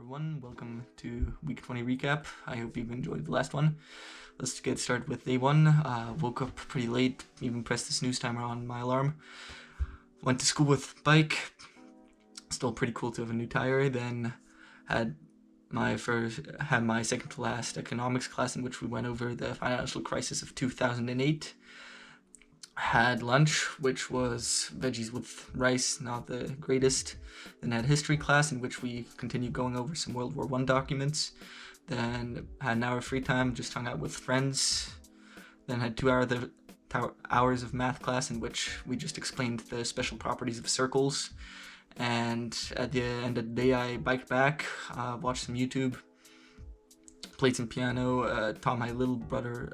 everyone, welcome to week 20 recap. I hope you've enjoyed the last one. Let's get started with day one. Woke up pretty late, even pressed the snooze timer on my alarm. Went to school with bike, still pretty cool to have a new tire. Then had my second to last economics class in which we went over the financial crisis of 2008. Had lunch, which was veggies with rice, not the greatest. Then had history class, in which we continued going over some World War I documents. Then had an hour of free time, just hung out with friends. Then had 2 hours of math class, in which we just explained the special properties of circles. And at the end of the day, I biked back, watched some YouTube, played some piano, taught my little brother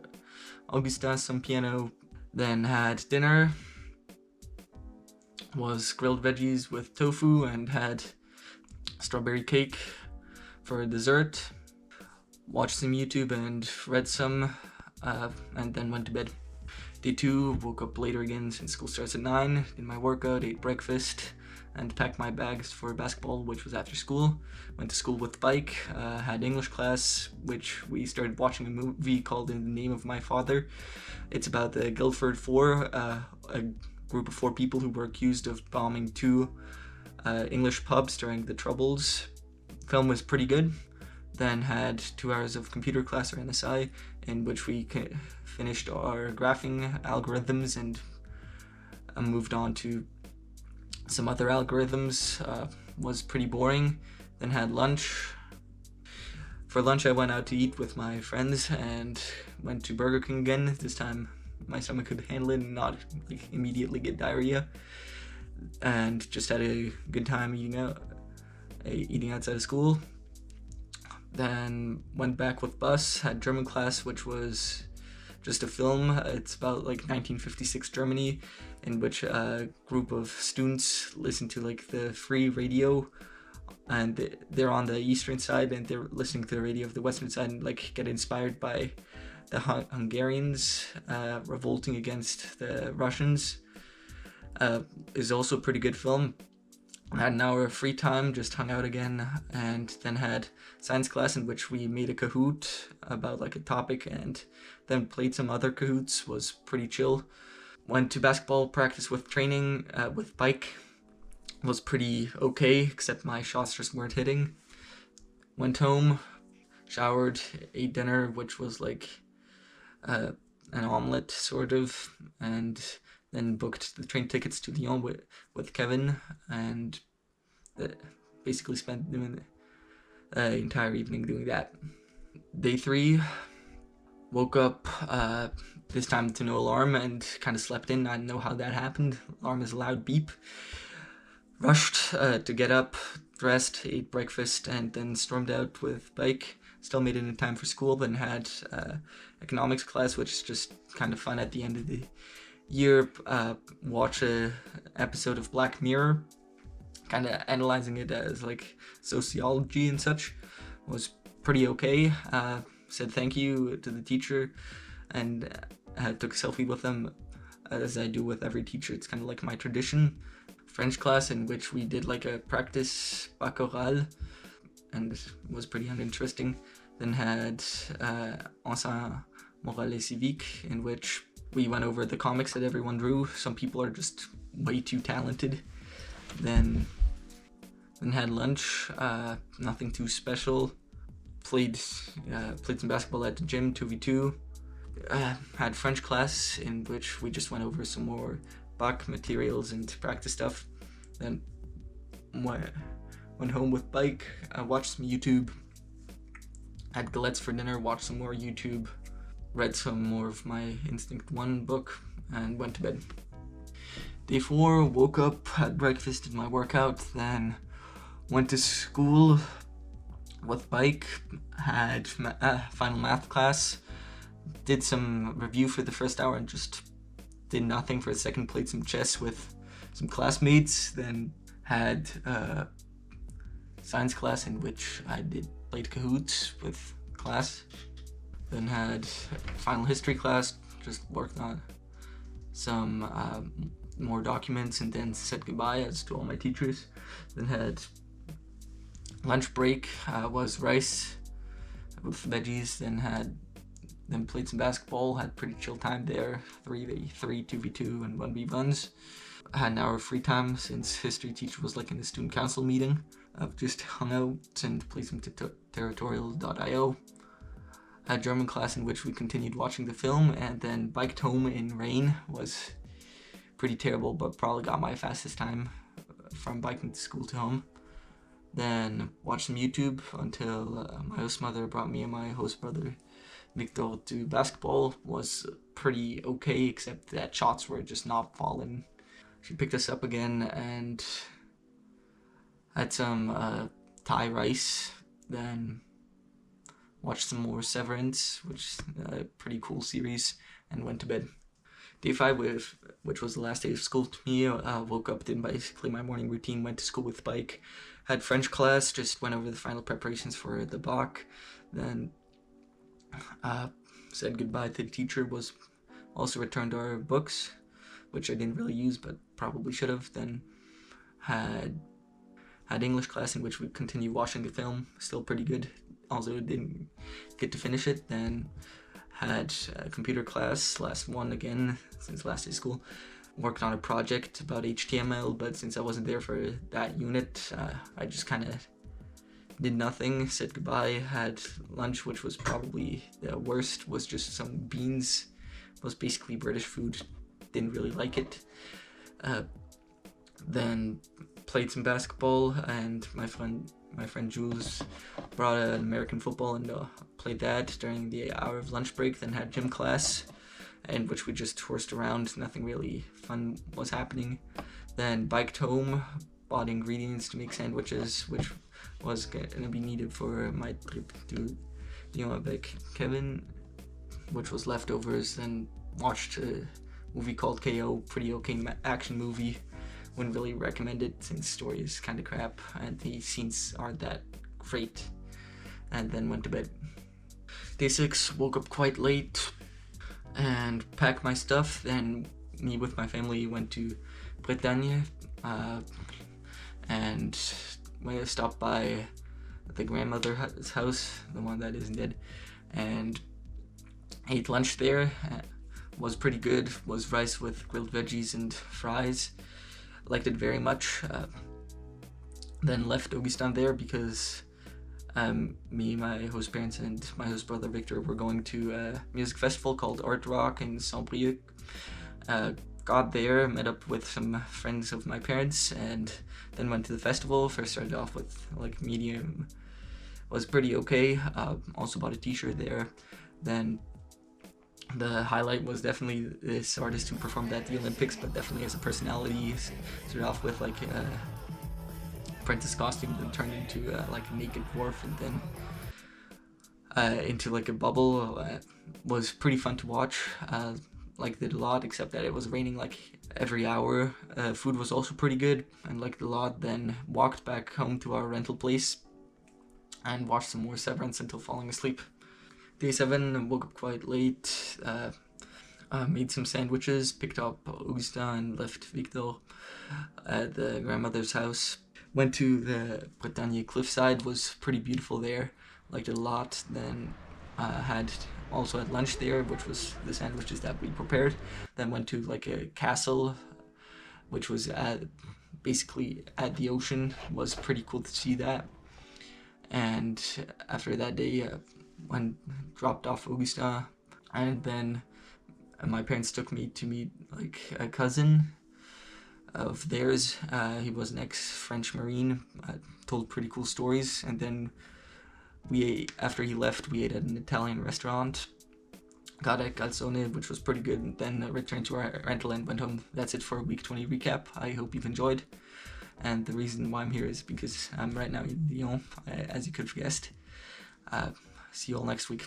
Augustin some piano. Then had dinner, was grilled veggies with tofu, and had strawberry cake for dessert. Watched some YouTube and read some, and then went to bed. Day 2, woke up later again since school starts at 9, did my workout, ate breakfast, and packed my bags for basketball, which was after school. Went to school with bike, had English class, which we started watching a movie called In the Name of My Father. It's about the Guildford Four, a group of 4 people who were accused of bombing 2 English pubs during the Troubles. Film was pretty good. Then had 2 hours of computer class, or NSI, in which we finished our graphing algorithms and moved on to some other algorithms. Was pretty boring. Then had lunch. For lunch I went out to eat with my friends and went to Burger King again. This time my stomach could handle it and not immediately get diarrhea. And just had a good time eating outside of school. Then went back with bus, had German class, which was just a film. It's about 1956 Germany, in which a group of students listen to the free radio, and they're on the eastern side and they're listening to the radio of the western side and get inspired by the Hungarians revolting against the Russians. Is also a pretty good film. Had an hour of free time, just hung out again, and then had science class in which we made a Kahoot about a topic, and then played some other Kahoots. Was pretty chill. Went to basketball practice with training with bike. Was pretty okay, except my shots just weren't hitting. Went home, showered, ate dinner, which was an omelet sort of, and then booked the train tickets to Lyon with Kevin, and basically spent the entire evening doing that. Day 3, woke up this time to no alarm and kind of slept in. I don't know how that happened. Alarm is a loud beep. Rushed to get up, dressed, ate breakfast, and then stormed out with bike. Still made it in time for school. Then had economics class, which is just kind of fun at the end of the year. Watch a episode of Black Mirror, kind of analyzing it as sociology and such. Was pretty okay. Said thank you to the teacher, and took a selfie with them, as I do with every teacher. It's kind of like my tradition. French class, in which we did a practice bac oral, and it was pretty uninteresting. Then had enseignement moral et civique, in which we went over the comics that everyone drew. Some people are just way too talented. Then had lunch, nothing too special. Played some basketball at the gym, 2v2. Had French class, in which we just went over some more bac materials and practice stuff. Then went home with bike, watched some YouTube. Had galettes for dinner, watched some more YouTube. Read some more of my Instinct 1 book, and went to bed. Day 4, woke up, had breakfast, did my workout, then went to school with bike, had final math class, did some review for the first hour, and just did nothing for the second. Played some chess with some classmates. Then had science class, in which I played Kahoots with class. Then had final history class, just worked on some more documents, and then said goodbye as to all my teachers. Then had Lunch break was rice with veggies, then played some basketball, had pretty chill time there, 3v3, 2v2, and 1v1s. I had an hour of free time since history teacher was like in the student council meeting. I've just hung out and played some Territorial.io. Had German class in which we continued watching the film, and then biked home in rain. Was pretty terrible, but probably got my fastest time from biking to school to home. Then watched some YouTube until my host mother brought me and my host brother Victor to basketball. Was pretty okay, except that shots were just not falling. She picked us up again and had some Thai rice, then watched some more Severance, which is a pretty cool series, and went to bed. Day 5, which was the last day of school to me, woke up, did basically my morning routine, went to school with bike, had French class, just went over the final preparations for the BAC, then said goodbye to the teacher, was also returned our books, which I didn't really use but probably should have, then had English class in which we continued watching the film, still pretty good, also didn't get to finish it, then had computer class, last one again since last day of school, worked on a project about HTML, but since I wasn't there for that unit, I just kind of did nothing, said goodbye, had lunch, which was probably the worst, was just some beans, was basically British food, didn't really like it. Then played some basketball, and my friend Jules brought an American football and played that during the hour of lunch break, then had gym class in which we just horsed around, nothing really fun was happening. Then biked home, bought ingredients to make sandwiches, which was going to be needed for my trip to Lyon avec Kevin, which was leftovers. Then watched a movie called KO, pretty okay action movie. Wouldn't really recommend it since the story is kind of crap and the scenes aren't that great. And then went to bed. Day 6, woke up quite late and packed my stuff. Then me with my family went to Bretagne and we stopped by the grandmother's house, the one that isn't dead, and ate lunch there. Was pretty good, was rice with grilled veggies and fries. Liked it very much. Then left Augustin there because me, my host parents, and my host brother Victor were going to a music festival called Art Rock in Saint-Brieuc. Got there, met up with some friends of my parents, and then went to the festival. First started off with like medium, was pretty okay. Also bought a t-shirt there. Then the highlight was definitely this artist who performed at the Olympics, but definitely as a personality. Started off with like a apprentice costume, then turned into like a naked dwarf, and then into like a bubble. Was pretty fun to watch. Liked it a lot, except that it was raining like every hour. Food was also pretty good and liked it a lot. Then walked back home to our rental place and watched some more Severance until falling asleep. Day 7, woke up quite late, made some sandwiches, picked up Augustin and left Victor at the grandmother's house. Went to the Bretagne cliffside, was pretty beautiful there, liked it a lot. Then had lunch there, which was the sandwiches that we prepared. Then went to like a castle, which was basically at the ocean. Was pretty cool to see that. And after that day, dropped off Augustin, and then my parents took me to meet like a cousin of theirs. He was an ex-French Marine, told pretty cool stories, and then after he left, we ate at an Italian restaurant, got a calzone, which was pretty good, and then returned to our rental and went home. That's it for week 20 recap. I hope you've enjoyed, and the reason why I'm here is because I'm right now in Lyon, as you could have guessed. See you all next week.